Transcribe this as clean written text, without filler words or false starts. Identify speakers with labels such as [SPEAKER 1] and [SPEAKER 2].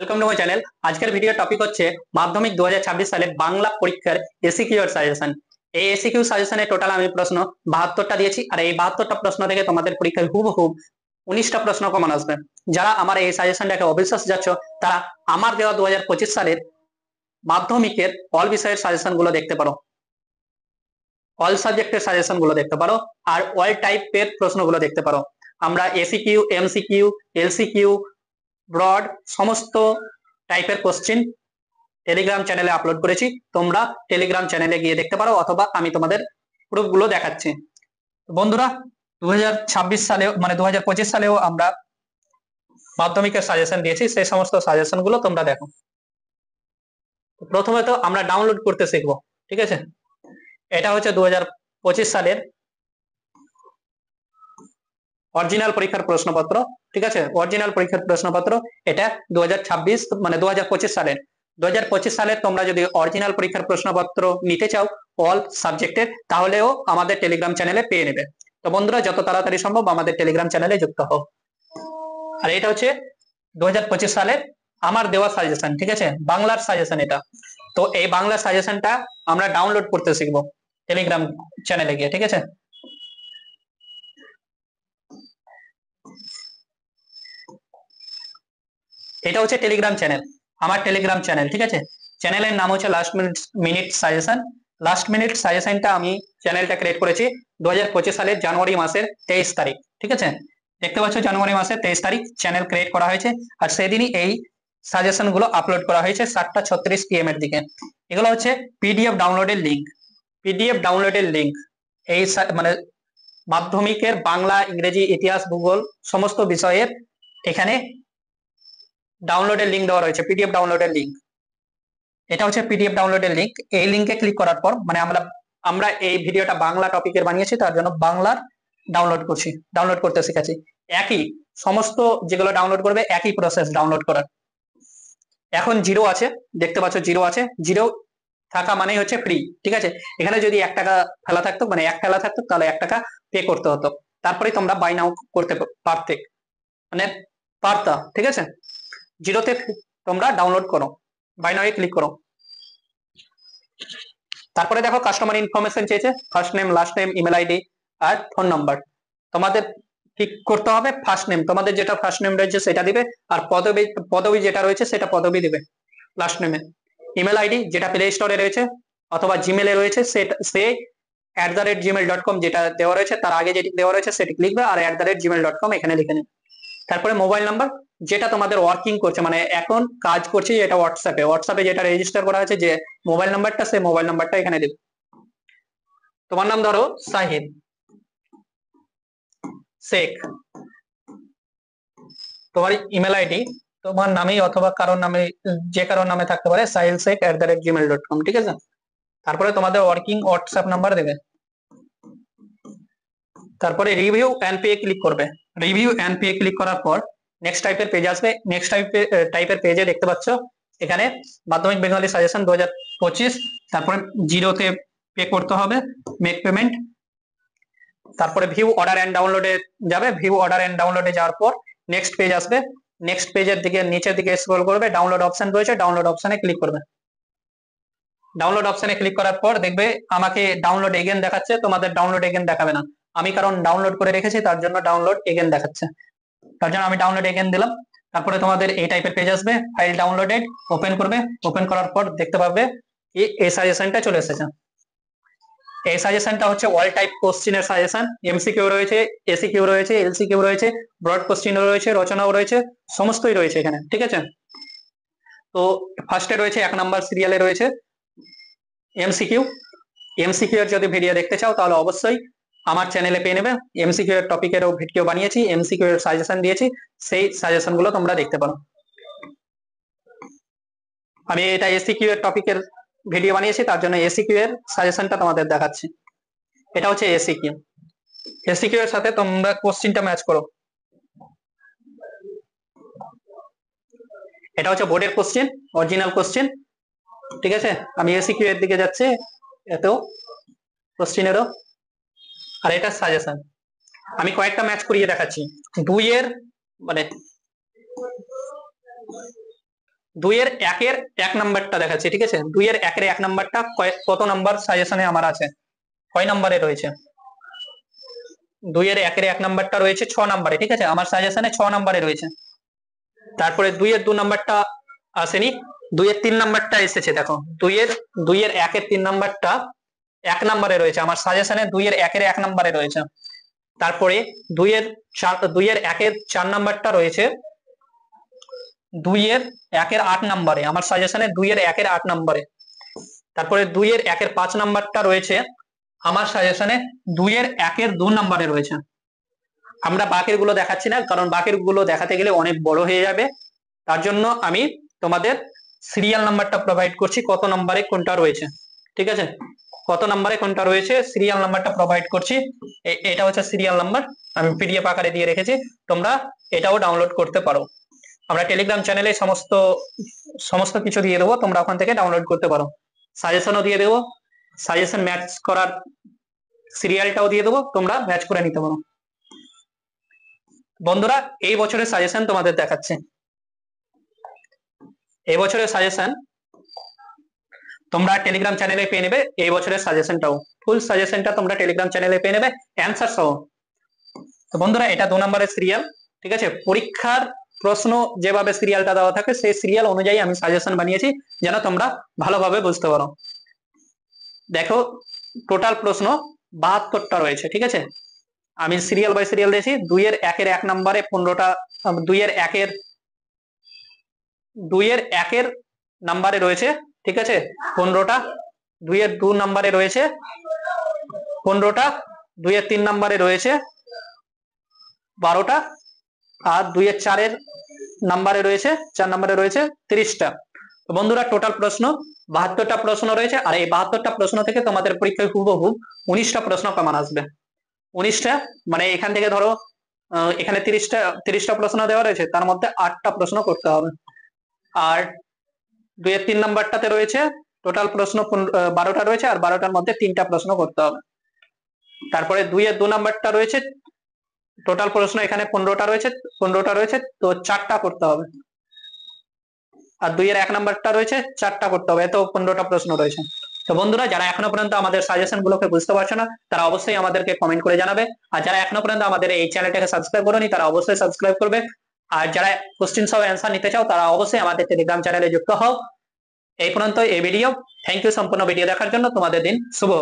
[SPEAKER 1] Welcome to my channel. আজকের video topic হচ্ছে মাধ্যমিক 2026 সালে বাংলা পরীক্ষার এসিকিউ এর সাজেশন। এই এসিকিউ সাজেশনে টোটাল আমি প্রশ্ন 72টা দিয়েছি, আর এই 72টা প্রশ্ন থেকে তোমাদের পরীক্ষায় হুবহু 19টা প্রশ্ন কমন আসবে। যারা আমার এই সাজেশনটাকে অবিশ্বাস যাচ্ছ, তারা আমার দেওয়া 2025 সালের মাধ্যমিকের অল বিষয়ের সাজেশন গুলো দেখতে পারো, অল সাবজেক্টের সাজেশন গুলো দেখতে পারো, আর অল টাইপের প্রশ্নগুলো দেখতে পারো। আমরা এসিকিউ, এমসিকিউ, এলসিকিউ, ব্রড, সমস্ত টাইপের কোশ্চেন টেলিগ্রাম চ্যানেলে আপলোড করেছি। তোমরা টেলিগ্রাম চ্যানেলে গিয়ে দেখতে পারো, অথবা আমি তোমাদের প্রুফগুলো দেখাচ্ছি। বন্ধুরা, 2026 সালেও মানে 2025 সালেও আমরা মাধ্যমিকের সাজেশন দিয়েছি, সেই সমস্ত সাজেশন গুলো তোমরা দেখো। প্রথমে তো আমরা ডাউনলোড করতে শিখবো, ঠিক আছে। এটা হচ্ছে 2025 সালের অরিজিনাল পরীক্ষার প্রশ্নপত্র, ঠিক আছে। অরিজিনাল পরীক্ষার প্রশ্নপত্র এটা 2026 মানে 2025 সালের। 2025 সালে তোমরা যদি অরিজিনাল পরীক্ষার প্রশ্নপত্র নিতে চাও অল সাবজেক্টের, তাহলেও আমাদের টেলিগ্রাম চ্যানেলে পেয়ে নেবে। তো বন্ধুরা, যত তাড়াতাড়ি সম্ভব আমাদের টেলিগ্রাম চ্যানেলে যুক্ত হও। আর এটা হচ্ছে 2025 সালের আমার দেওয়া সাজেশন, ঠিক আছে, বাংলার সাজেশন এটা। তো এই বাংলার সাজেশনটা আমরা ডাউনলোড করতে শিখবো টেলিগ্রাম চ্যানেলে গিয়ে, ঠিক আছে। এটা হচ্ছে টেলিগ্রাম চ্যানেল, আমার টেলিগ্রাম চ্যানেল, ঠিক আছে। চ্যানেলের নাম হচ্ছে last minute suggestion. Last minute সাজেশনটা আমি চ্যানেলটা ক্রিয়েট করেছি 2025 সালের জানুয়ারি মাসের 23 তারিখ, ঠিক আছে। দেখতে পাচ্ছ জানুয়ারি মাসের 23 তারিখ চ্যানেল ক্রিয়েট করা হয়েছে, আর সেদিনই এই সাজেশন গুলো আপলোড করা হয়েছে 7:36 PM এর দিকে। এগুলো হচ্ছে পিডিএফ ডাউনলোডের লিঙ্ক। পিডিএফ ডাউনলোডের লিঙ্ক এই মানে মাধ্যমিকের বাংলা, ইংরেজি, ইতিহাস, ভূগোল সমস্ত বিষয়ের এখানে ডাউনলোডের লিঙ্ক দেওয়া রয়েছে, পিডিএফ ডাউনলোডের লিঙ্ক। এটা হচ্ছে পিডিএফ ডাউনলোডের লিঙ্ক। এই লিঙ্কে ক্লিক করার পর মানে আমরা এই ভিডিওটা বাংলা টপিকের বানিয়েছি, তার জন্য বাংলার ডাউনলোড করতে শিখেছি। একই সমস্ত যেগুলো ডাউনলোড করবে একই প্রসেস ডাউনলোড করার। এখন জিরো আছে, দেখতে পাচ্ছ জিরো আছে। জিরো থাকা মানেই হচ্ছে ফ্রি, ঠিক আছে। এখানে যদি 1 টাকা ফেলা থাকতো, মানে 1 ফেলা থাকতো, তাহলে 1 টাকা পে করতে হতো, তারপরে তোমরা বাই নাও করতে পারতে, মানে পারতা, ঠিক আছে। জিরোতে তোমরা ডাউনলোড করো, বাই নাও ক্লিক করো। তারপরে দেখো কাস্টমার ইনফরমেশন চেয়েছে, first name, last name, email ID আর ফোন নাম্বার। তোমাদের ঠিক করতে হবে ফার্স্ট নেম, তোমাদের যেটা ফার্স্ট নেম রয়েছে সেটা দিবে, আর পদবি পদবি যেটা রয়েছে সেটা পদবি দিবে লাস্ট নেমে। ইমেল আইডি যেটা প্লে স্টোরে রয়েছে অথবা জিমেলে রয়েছে সে @gmail.com যেটা দেওয়া রয়েছে তার আগে যেটি দেওয়া রয়েছে সেটি লিখবে, আর @gmail.com এখানে লিখে নেবে। তারপরে মোবাইল নাম্বার যেটা তোমাদের ওয়ার্কিং করছে, মানে এখন কাজ করছে, যেটা হোয়াটসঅ্যাপে যেটা রেজিস্টার করা আছে, যে মোবাইল নাম্বারটা, সেই মোবাইল নাম্বারটা এখানে দেবে। তোমার নাম ধরো সাহিদ শেখ। তোমার ইমেল আইডি তোমার নামে অথবা কারোর নামে, যে কারোর নামে থাকতে পারে, সাহিল শেখ @gmail.com, ঠিক আছে। তারপরে তোমাদের ওয়ার্কিং হোয়াটসঅ্যাপ নাম্বার দেবে। তারপরে রিভিউ এন্ড পে ক্লিক করবে। রিভিউ এন্ড পে ক্লিক করার পর নেক্সট টাইপের পেজ আসবে। নেক্সট টাইপের পেজে দেখতে পাচ্ছ এখানে মাধ্যমিক বেঙ্গলি সাজেশন 2025, তারপরে জিরোতে পে করতে হবে, মেক পেমেন্ট। তারপরে ভিউ অর্ডার এন্ড ডাউনলোডে যাবে। ভিউ অর্ডার এন্ড ডাউনলোডে যাওয়ার পর নেক্সট পেজ আসবে। নেক্সট পেজের দিকে নিচের দিকে স্ক্রল করবে, ডাউনলোড অপশন রয়েছে, ডাউনলোড অপশনে ক্লিক করবে। ডাউনলোড অপশনে ক্লিক করার পর দেখবে আমাকে ডাউনলোড এগেন দেখাচ্ছে, তোমাদের ডাউনলোড এগেন দেখাবে না। আমি কারণ ডাউনলোড করে রেখেছি তার জন্য ডাউনলোড এগেন দেখাচ্ছে, তার জন্য আমি ডাউনলোড এগেন দিলাম। তারপরে তোমাদের এই টাইপের পেজ আসবে, ফাইল ডাউনলোডেড, ওপেন করবে। ওপেন করার পর দেখতে পাবে এই সাজেশনটা চলে এসেছে। এই সাজেশনটা হচ্ছে অল টাইপ কোশ্চেনের সাজেশন। এমসিকিউ রয়েছে, এসিকিউ রয়েছে, এলসিকিউ রয়েছে, ব্রড কোশ্চেন রয়েছে, রচনাও রয়েছে, সমস্তই রয়েছে এখানে, ঠিক আছে। তো ফার্স্টে রয়েছে 1 নাম্বার সিরিয়ালে রয়েছে এমসিকিউ। এমসিকিউ এর যদি ভিডিও দেখতে চাও তাহলে অবশ্যই আমার চ্যানেলে পেয়ে নেবে। এমসিকিউ এর টপিকেরও ভিডিও বানিয়েছি, এমসিকিউ এর সাজেশন দিয়েছি, সেই সাজেশন গুলো তোমরা দেখতে পারো। আমি এটা এসিকিউ এর টপিকের ভিডিও বানিয়েছি, তার জন্য এসিকিউ এর সাজেশনটা তোমাদের দেখাচ্ছি। এটা হচ্ছে এসিকিউ। এসিকিউ এর সাথে তোমরা কোশ্চেনটা ম্যাচ করো। এটা হচ্ছে বোর্ডের কোশ্চেন, অরিজিনাল কোশ্চেন, ঠিক আছে। আমি এসিকিউ এর দিকে যাচ্ছি, এত কোশ্চেনেরও, আর এটা সাজেশন। আমি কয়েকটা ম্যাচ করিয়ে দেখাচ্ছি। 2 এর মানে 2 এর 1-এর 1 নাম্বারটা দেখাচ্ছি, ঠিক আছে? 2 এর 1-এর 1 নাম্বারটা কত নাম্বার সাজেশনে আমার আছে, কয় নাম্বারে রয়েছে? 2 এর 1-এর 1 নাম্বারটা রয়েছে 6 নাম্বারে, ঠিক আছে? আমার সাজেশনে 6 নাম্বারে রয়েছে। তারপরে 2 এর 2 নাম্বারটা আসেনি, 2 এর 3 নাম্বারটা এসেছে, দেখো 2 এর 1-এর 3 নাম্বারটা 1 নাম্বারে রয়েছে আমার সাজেশনে, 2 এর 1-এর 1 নাম্বারে রয়েছে। তারপরে 2 এর 1-এর 4 নাম্বারটা রয়েছে 2 এর 1-এর 8 নাম্বারে আমার সাজেশনে, 2 এর 1-এর 8 নাম্বারে। তারপরে 2 এর 1-এর 5 নাম্বারটা রয়েছে আমার সাজেশনে 2 এর 1-এর 2 নাম্বারে রয়েছে। আমরা বাকির গুলো দেখাচ্ছি না, কারণ বাকির গুলো দেখাতে গেলে অনেক বড় হয়ে যাবে, তার জন্য আমি তোমাদের সিরিয়াল নাম্বারটা প্রোভাইড করছি, কত নাম্বারে কোনটা রয়েছে, ঠিক আছে? কত নাম্বারে কোনটা রয়েছে সিরিয়াল নাম্বারটা প্রোভাইড করছি। এটা হচ্ছে সিরিয়াল নাম্বার, আমি পিডিএফ আকারে দিয়ে রেখেছি, তোমরা এটাও ডাউনলোড করতে পারো। আমরা টেলিগ্রাম চ্যানেলে সমস্ত সমস্ত কিছু দিয়ে দেবো, তোমরা ওখান থেকে ডাউনলোড করতে পারো। সাজেশনও দিয়ে দেবো, সাজেশন ম্যাচ করার সিরিয়ালটাও দিয়ে দেবো, তোমরা ম্যাচ করে নিতে পারো। বন্ধুরা, এই বছরের সাজেশন তোমাদের দেখাচ্ছে। এই বছরের সাজেশন তোমরা টেলিগ্রাম চ্যানেলে পেয়ে নেবে, এই বছরের সাজেশনটাও ফুল সাজেশনটা তোমরা টেলিগ্রাম চ্যানেলে পেয়ে নেবে, অ্যান্সার সহ। তো বন্ধুরা, এটা 2 নম্বরের সিরিয়াল, ঠিক আছে? পরীক্ষার প্রশ্ন যেভাবে সিরিয়ালটা দেওয়া থাকে সেই সিরিয়াল অনুযায়ী আমি সাজেশন বানিয়েছি, যেন তোমরা ভালোভাবে বুঝতে পারো। দেখো, টোটাল প্রশ্ন 72টা রয়েছে, ঠিক আছে? আমি সিরিয়াল বাই সিরিয়াল দিয়েছি। 2 এর 1-এর 1 নম্বরে 15টা, 2 এর 1-এর নাম্বারে রয়েছে, ঠিক আছে, 15টা। 2 এর 2 নাম্বারে রয়েছে 15টা, 2 এর 3 নাম্বারে রয়েছে 12টা, আর 2 এর 4-এর নাম্বারে রয়েছে 4 নাম্বারে রয়েছে 30টা। তো বন্ধুরা, টোটাল প্রশ্ন 72টা প্রশ্ন রয়েছে, আর এই 72টা প্রশ্ন থেকে তোমাদের পরীক্ষায় হুবহু 19টা প্রশ্ন কমন আসবে। 19টা মানে এখান থেকে ধরো এখানে 30টা প্রশ্ন দেওয়া রয়েছে, তার মধ্যে 8টা প্রশ্ন করতে হবে। আর 2 এর 3 নাম্বারটাতে রয়েছে টোটাল প্রশ্ন 12টা রয়েছে, আর 12টার মধ্যে 3টা প্রশ্ন করতে হবে। তারপরে 2 এর 2 নাম্বারটা রয়েছে, টোটাল প্রশ্ন এখানে 15টা রয়েছে, তো 4টা করতে হবে। আর 2 এর 1 নাম্বারটা রয়েছে 4টা করতে হবে, এত 15টা প্রশ্ন রয়েছে। তো বন্ধুরা, যারা এখনো পর্যন্ত আমাদের সাজেশন গুলোকে বুঝতে পারছো না, তারা অবশ্যই আমাদেরকে কমেন্ট করে জানাবে। আর যারা এখনো পর্যন্ত আমাদের এই চ্যানেলটাকে সাবস্ক্রাইব করোনি, তারা অবশ্যই সাবস্ক্রাইব করবে। আর যারা কোশ্চেন সহ অ্যান্সার নিতে চাও, তারা অবশ্যই আমাদের টেলিগ্রাম চ্যানেলে যুক্ত হও। এই পর্যন্ত এই ভিডিও। থ্যাংক ইউ সম্পূর্ণ ভিডিও দেখার জন্য। তোমাদের দিন শুভ।